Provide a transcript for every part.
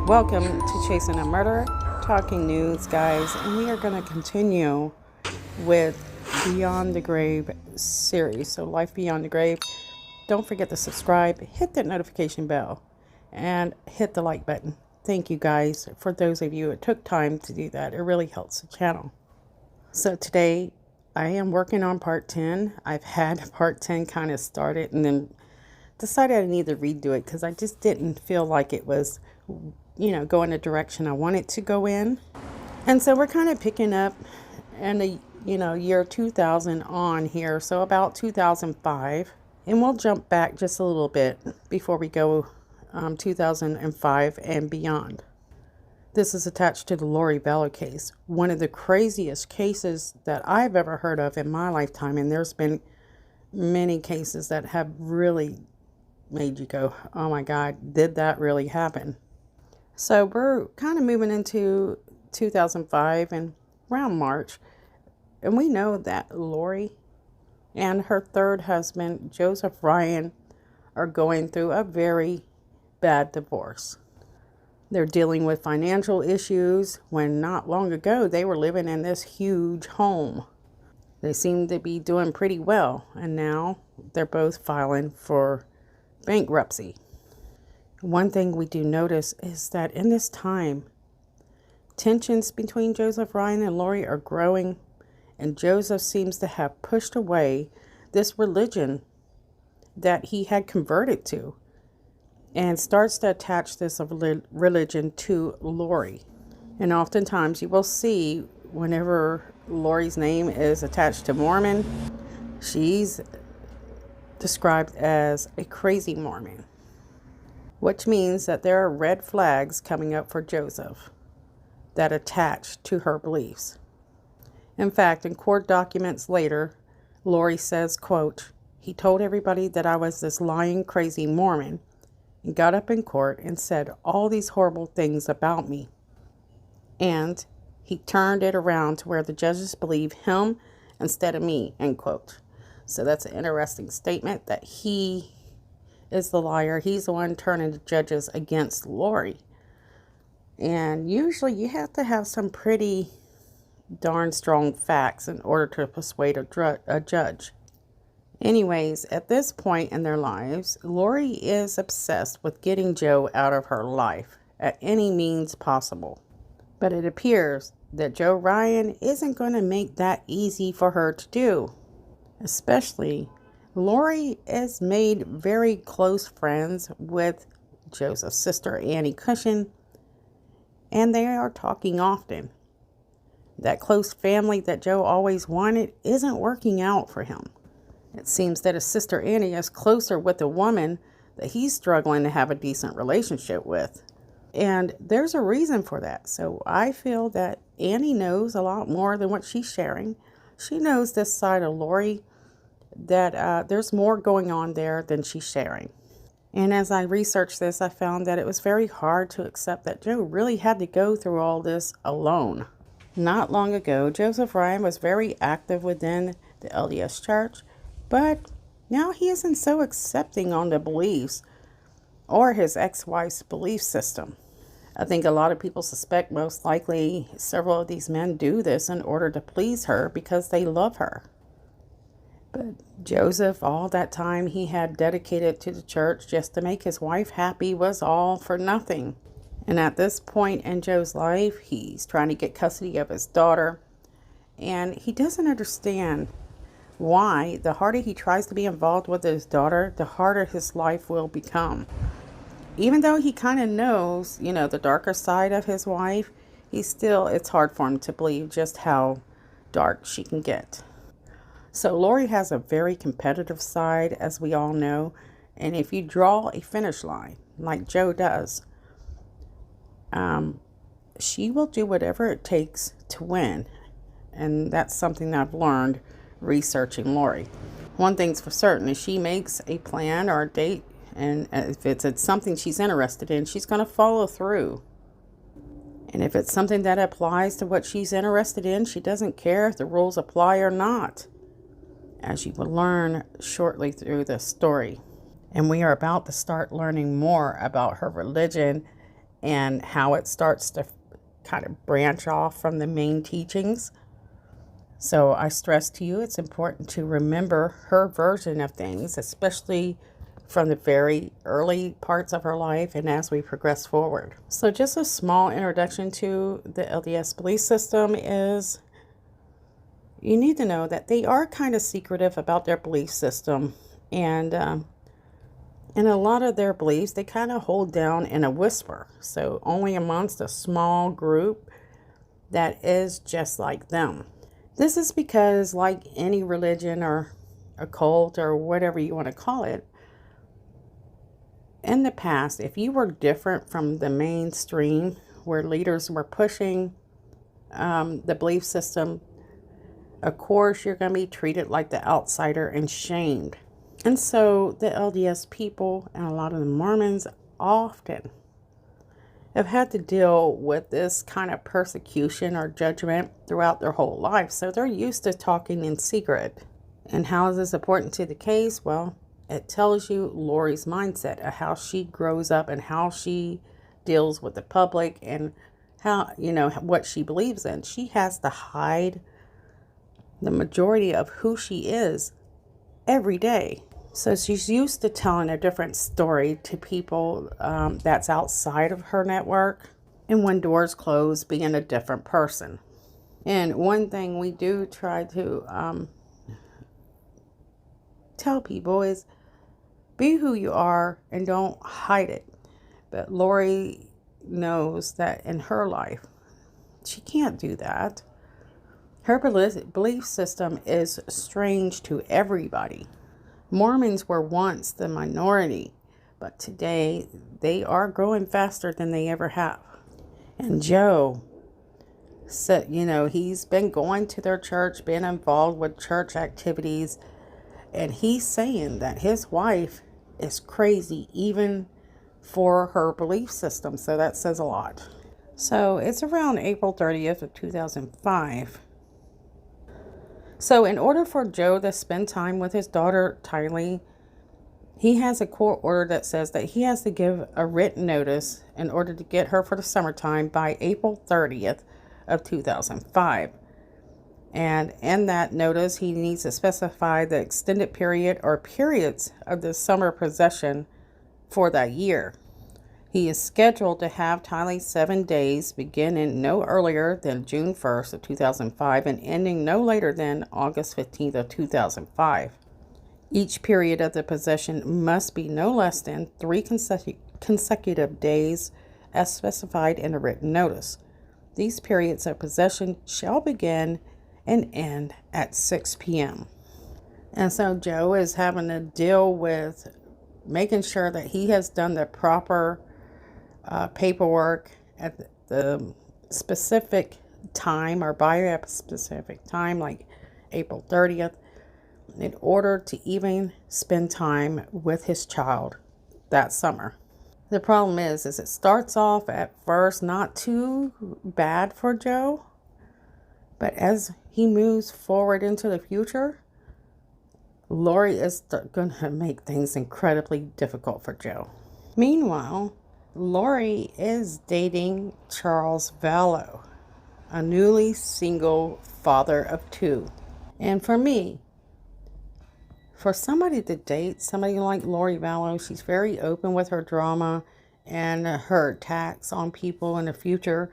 Welcome to Chasing a Murder, Talking News, guys, and we are going to continue with Beyond the Grave series. So, Life Beyond the Grave. Don't forget to subscribe, hit that notification bell, and hit the like button. Thank you, guys. For those of you who took time to do that, it really helps the channel. So, today I am working on part 10. I've had part 10 kind of started and then decided I need to redo it because I just didn't feel like it was, go in the direction I wanted to go in. And so we're kind of picking up in the, year 2000 on here. So about 2005. And we'll jump back just a little bit before we go 2005 and beyond. This is attached to the Charles Vallo case. One of the craziest cases that I've ever heard of in my lifetime. And there's been many cases that have really made you go, oh my God, did that really happen? So we're kind of moving into 2005 and around March. And we know that Lori and her third husband, Joseph Ryan, are going through a very bad divorce. They're dealing with financial issues when not long ago they were living in this huge home. They seem to be doing pretty well, and now they're both filing for bankruptcy. One thing we do notice is that in this time, tensions between Joseph Ryan and Lori are growing, and Joseph seems to have pushed away this religion that he had converted to and starts to attach this religion to Lori. And oftentimes you will see whenever Lori's name is attached to Mormon, she's described as a crazy Mormon, which means that there are red flags coming up for Joseph that attach to her beliefs. In fact, in court documents later, Lori says, quote, "He told everybody that I was this lying, crazy Mormon and got up in court and said all these horrible things about me. And he turned it around to where the judges believe him instead of me," end quote. So that's an interesting statement that he is the liar. He's the one turning the judges against Lori. And usually you have to have some pretty darn strong facts in order to persuade a judge. Anyways, at this point in their lives, Lori is obsessed with getting Joe out of her life at any means possible. But it appears that Joe Ryan isn't going to make that easy for her to do. Especially, Lori has made very close friends with Joseph's sister, Annie Cushion, and they are talking often. That close family that Joe always wanted isn't working out for him. It seems that his sister Annie is closer with a woman that he's struggling to have a decent relationship with. And there's a reason for that. So I feel that Annie knows a lot more than what she's sharing. She knows this side of Lori, that there's more going on there than she's sharing. And as I researched this, I found that it was very hard to accept that Joe really had to go through all this alone. Not long ago, Joseph Ryan was very active within the LDS Church, but now he isn't so accepting on the beliefs or his ex-wife's belief system. I think a lot of people suspect most likely several of these men do this in order to please her because they love her. But Joseph, all that time he had dedicated to the church just to make his wife happy, was all for nothing. And at this point in Joe's life, he's trying to get custody of his daughter. And he doesn't understand why the harder he tries to be involved with his daughter, the harder his life will become. Even though he kind of knows, the darker side of his wife, it's hard for him to believe just how dark she can get. So Lori has a very competitive side, as we all know. And if you draw a finish line, like Joe does, she will do whatever it takes to win. And that's something that I've learned researching Lori. One thing's for certain, if she makes a plan or a date, and if it's something she's interested in, she's going to follow through. And if it's something that applies to what she's interested in, she doesn't care if the rules apply or not, as you will learn shortly through this story. And we are about to start learning more about her religion and how it starts to kind of branch off from the main teachings. So I stress to you, it's important to remember her version of things, especially from the very early parts of her life and as we progress forward. So just a small introduction to the LDS belief system is you need to know that they are kind of secretive about their belief system. And in a lot of their beliefs, they kind of hold down in a whisper. So only amongst a small group that is just like them. This is because, like any religion or a cult or whatever you want to call it, in the past, if you were different from the mainstream where leaders were pushing the belief system, of course, you're going to be treated like the outsider and shamed. And so the LDS people and a lot of the Mormons often have had to deal with this kind of persecution or judgment throughout their whole life. So they're used to talking in secret. And how is this important to the case? Well, it tells you Lori's mindset of how she grows up and how she deals with the public and how, what she believes in. She has to hide the majority of who she is every day. So she's used to telling a different story to people that's outside of her network. And when doors close, being a different person. And one thing we do try to tell people is be who you are and don't hide it. But Lori knows that in her life, she can't do that. Her belief system is strange to everybody. Mormons were once the minority, but today they are growing faster than they ever have. And Joe said, he's been going to their church, been involved with church activities, and he's saying that his wife is crazy even for her belief system. So that says a lot. So it's around April 30th of 2005. So in order for Joe to spend time with his daughter, Tylee, he has a court order that says that he has to give a written notice in order to get her for the summertime by April 30th of 2005. And in that notice, he needs to specify the extended period or periods of the summer possession for that year. He is scheduled to have Tylee 7 days, beginning no earlier than June 1st of 2005 and ending no later than August 15th of 2005. Each period of the possession must be no less than 3 consecutive days as specified in a written notice. These periods of possession shall begin and end at 6 p.m. And so Joe is having to deal with making sure that he has done the proper paperwork at the specific time or by a specific time, like April 30th, in order to even spend time with his child that summer. The problem is it starts off at first not too bad for Joe, but as he moves forward into the future, Lori is going to make things incredibly difficult for Joe. Meanwhile, Lori is dating Charles Vallo, a newly single father of 2. And for me, for somebody to date somebody like Lori Vallo, she's very open with her drama and her attacks on people in the future.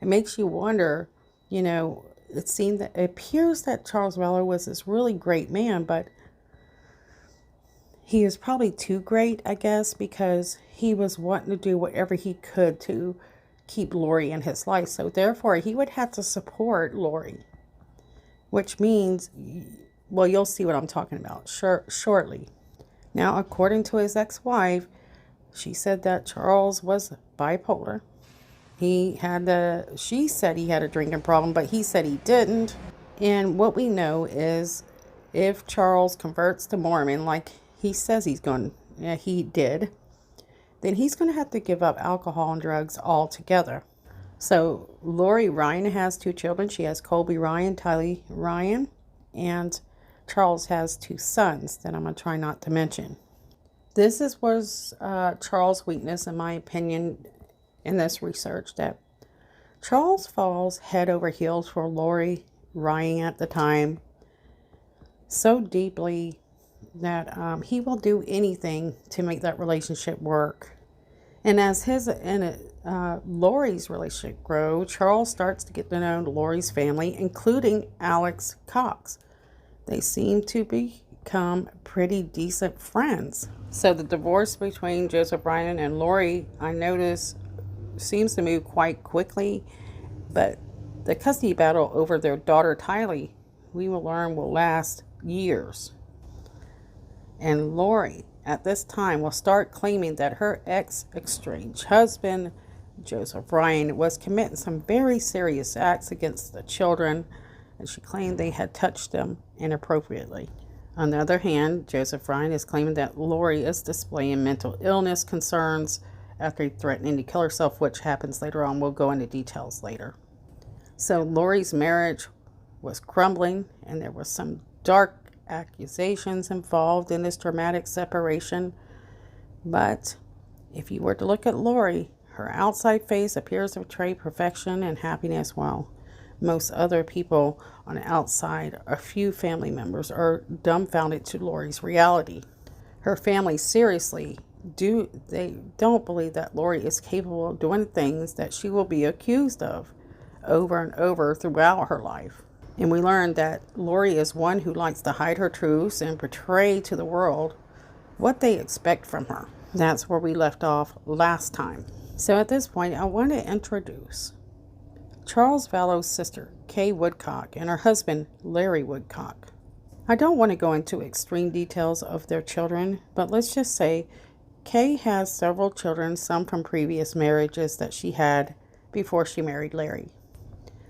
It makes you wonder, it appears that Charles Vallo was this really great man, but he is probably too great, I guess, because he was wanting to do whatever he could to keep Lori in his life. So therefore, he would have to support Lori, which means, well, you'll see what I'm talking about shortly. Now, according to his ex-wife, she said that Charles was bipolar. She said he had a drinking problem, but he said he didn't. And what we know is if Charles converts to Mormon, like he says he did, then he's going to have to give up alcohol and drugs altogether. So Lori Ryan has 2 children. She has Colby Ryan, Tylee Ryan, and Charles has 2 sons that I'm going to try not to mention. This was Charles' weakness, in my opinion, in this research that Charles falls head over heels for Lori Ryan at the time so deeply that he will do anything to make that relationship work. And as his and Lori's relationship grow, Charles starts to get to know Lori's family, including Alex Cox. They seem to become pretty decent friends. So the divorce between Joseph Ryan and Lori, I notice, seems to move quite quickly, but the custody battle over their daughter Tylee, we will learn, will last years. And Lori, at this time, will start claiming that her ex-estranged husband, Joseph Ryan, was committing some very serious acts against the children, and she claimed they had touched them inappropriately. On the other hand, Joseph Ryan is claiming that Lori is displaying mental illness concerns after threatening to kill herself, which happens later on. We'll go into details later. So Lori's marriage was crumbling, and there was some dark accusations involved in this dramatic separation. But if you were to look at Lori, her outside face appears to portray perfection and happiness, while most other people on the outside, a few family members, are dumbfounded to Lori's reality. Her family seriously don't believe that Lori is capable of doing things that she will be accused of over and over throughout her life. And we learned that Lori is one who likes to hide her truths and portray to the world what they expect from her. That's where we left off last time. So at this point, I want to introduce Charles Vallo's sister, Kay Woodcock, and her husband, Larry Woodcock. I don't want to go into extreme details of their children, but let's just say Kay has several children, some from previous marriages that she had before she married Larry.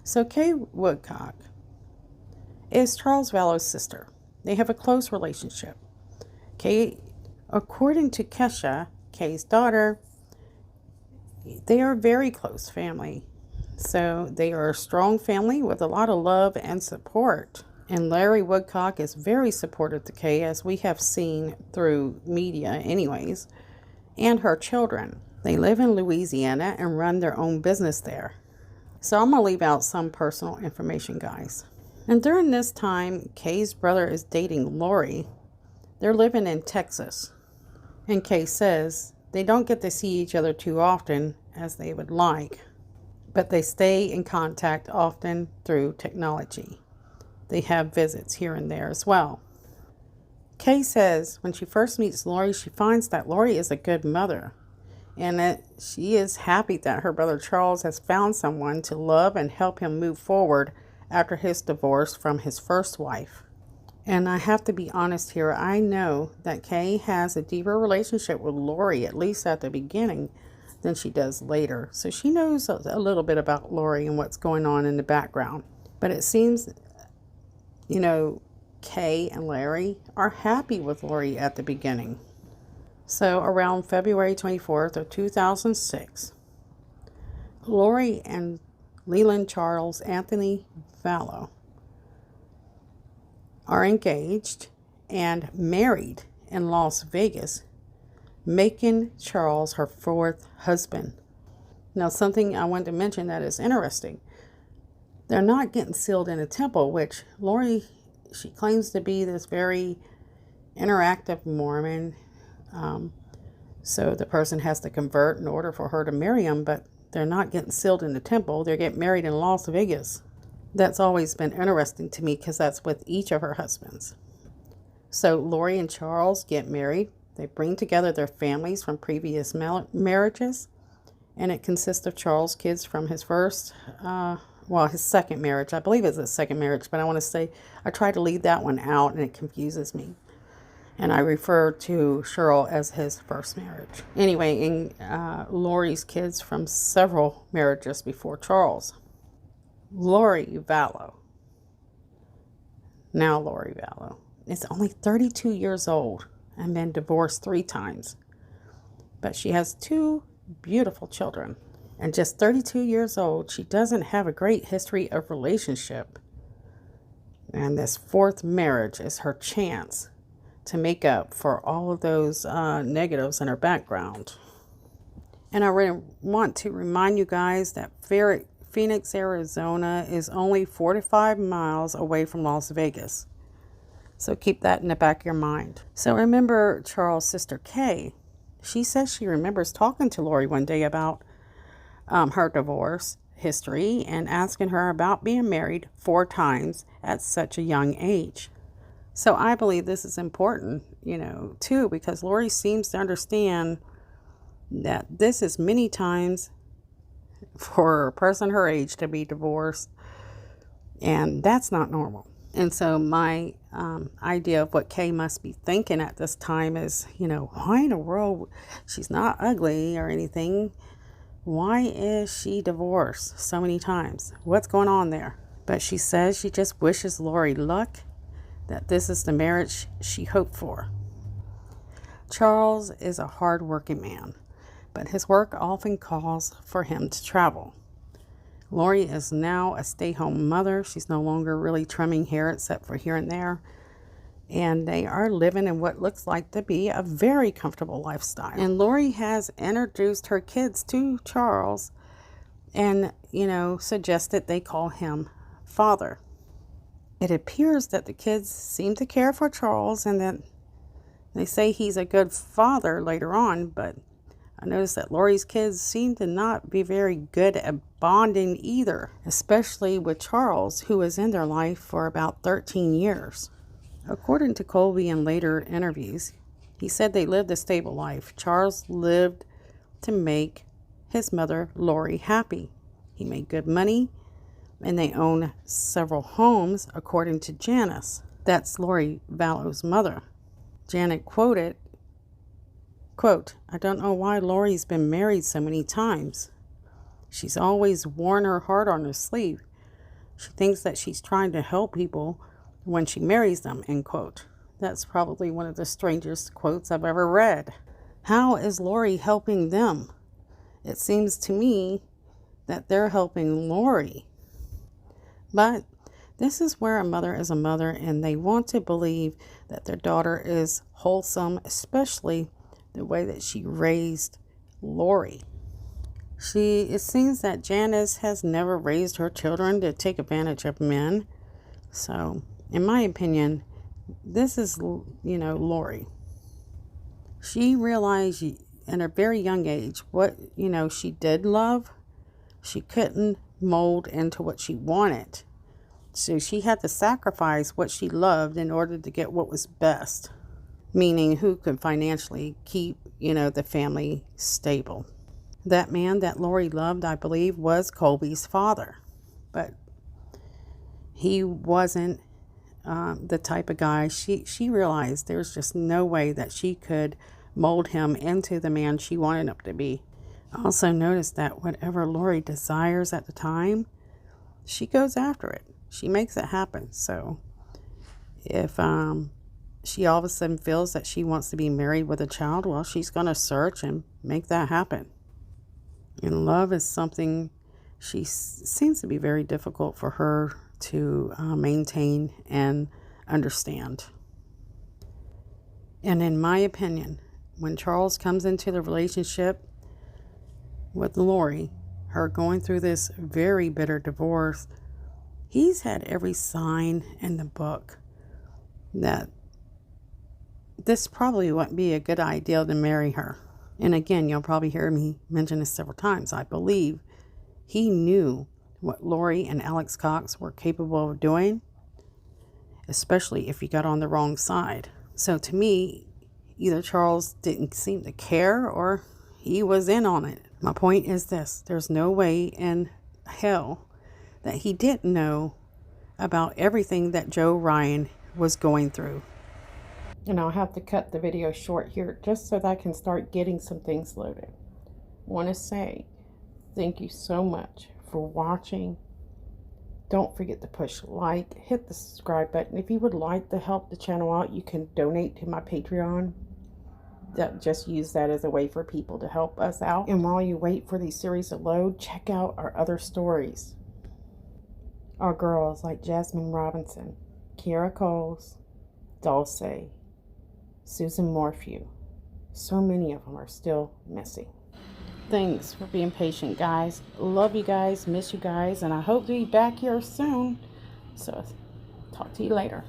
So Kay Woodcock is Charles Vallo's sister. They have a close relationship. Kay, according to Kesha, Kay's daughter, they are a very close family. So they are a strong family with a lot of love and support. And Larry Woodcock is very supportive to Kay, as we have seen through media anyways, and her children. They live in Louisiana and run their own business there. So I'm going to leave out some personal information, guys. And during this time, Kay's brother is dating Lori. They're living in Texas. And Kay says they don't get to see each other too often as they would like, but they stay in contact often through technology. They have visits here and there as well. Kay says when she first meets Lori, she finds that Lori is a good mother, and that she is happy that her brother Charles has found someone to love and help him move forward after his divorce from his first wife. And I have to be honest here, I know that Kay has a deeper relationship with Lori, at least at the beginning, than she does later. So she knows a little bit about Lori and what's going on in the background. But it seems, Kay and Larry are happy with Lori at the beginning. So around February 24th of 2006, Lori and Leland Charles Anthony Vallo are engaged and married in Las Vegas, making Charles her fourth husband. Now, something I wanted to mention that is interesting. They're not getting sealed in a temple, which Lori, she claims to be this very interactive Mormon. So the person has to convert in order for her to marry him, but they're not getting sealed in the temple. They're getting married in Las Vegas. That's always been interesting to me because that's with each of her husbands. So Lori and Charles get married. They bring together their families from previous marriages, and it consists of Charles' kids from his his second marriage. I believe it's his second marriage, but I try to leave that one out, and it confuses me. And I refer to Cheryl as his first marriage. Anyway, Lori's kids from several marriages before Charles. Lori Vallo. Now Lori Vallo is only 32 years old and been divorced 3 times. But she has 2 beautiful children. And just 32 years old, she doesn't have a great history of relationship. And this 4th marriage is her chance to make up for all of those negatives in her background. And I really want to remind you guys that Phoenix, Arizona is only 45 miles away from Las Vegas. So keep that in the back of your mind. So remember Charles' sister Kay. She says she remembers talking to Lori one day about her divorce history and asking her about being married 4 times at such a young age. So I believe this is important, too, because Lori seems to understand that this is many times for a person her age to be divorced, and that's not normal. And so my idea of what Kay must be thinking at this time is, why in the world, she's not ugly or anything, why is she divorced so many times? What's going on there? But she says she just wishes Lori luck, that this is the marriage she hoped for. Charles is a hard-working man, but his work often calls for him to travel. Lori is now a stay-home mother. She's no longer really trimming hair except for here and there. And they are living in what looks like to be a very comfortable lifestyle. And Lori has introduced her kids to Charles and, suggested they call him father. It appears that the kids seem to care for Charles and that they say he's a good father later on, but I noticed that Lori's kids seem to not be very good at bonding either, especially with Charles, who was in their life for about 13 years. According to Colby in later interviews, he said they lived a stable life. Charles lived to make his mother, Lori, happy. He made good money, and they own several homes, according to Janice. That's Lori Vallo's mother. Janet quoted, quote, "I don't know why Lori's been married so many times. She's always worn her heart on her sleeve. She thinks that she's trying to help people when she marries them," end quote. That's probably one of the strangest quotes I've ever read. How is Lori helping them? It seems to me that they're helping Lori. But this is where a mother is a mother, and they want to believe that their daughter is wholesome, especially the way that she raised Lori. It seems that Janice has never raised her children to take advantage of men. So, in my opinion, this is, Lori. She realized in a very young age what, she did love. She couldn't mold into what she wanted. So she had to sacrifice what she loved in order to get what was best. Meaning who could financially keep, the family stable. That man that Lori loved, I believe, was Colby's father. But he wasn't the type of guy. She realized there's just no way that she could mold him into the man she wanted him to be. I also noticed that whatever Lori desires at the time, she goes after it. She makes it happen. So if she all of a sudden feels that she wants to be married with a child, well, she's going to search and make that happen. And love is something seems to be very difficult for her to maintain and understand. And in my opinion, when Charles comes into the relationship with Lori, her going through this very bitter divorce, he's had every sign in the book that this probably wouldn't be a good idea to marry her. And again, you'll probably hear me mention this several times. I believe he knew what Lori and Alex Cox were capable of doing, especially if he got on the wrong side. So to me, either Charles didn't seem to care or he was in on it. My point is this: there's no way in hell that he didn't know about everything that Joe Ryan was going through. And I'll have to cut the video short here just so that I can start getting some things loaded. I want to say thank you so much for watching. Don't forget to push like, hit the subscribe button. If you would like to help the channel out, you can donate to my Patreon. Just use that as a way for people to help us out. And while you wait for these series to load, check out our other stories. Our girls like Jasmine Robinson, Kiara Coles, Dulce, Susan Morphew. So many of them are still missing. Thanks for being patient, guys. Love you guys, miss you guys, and I hope to be back here soon. So, talk to you later.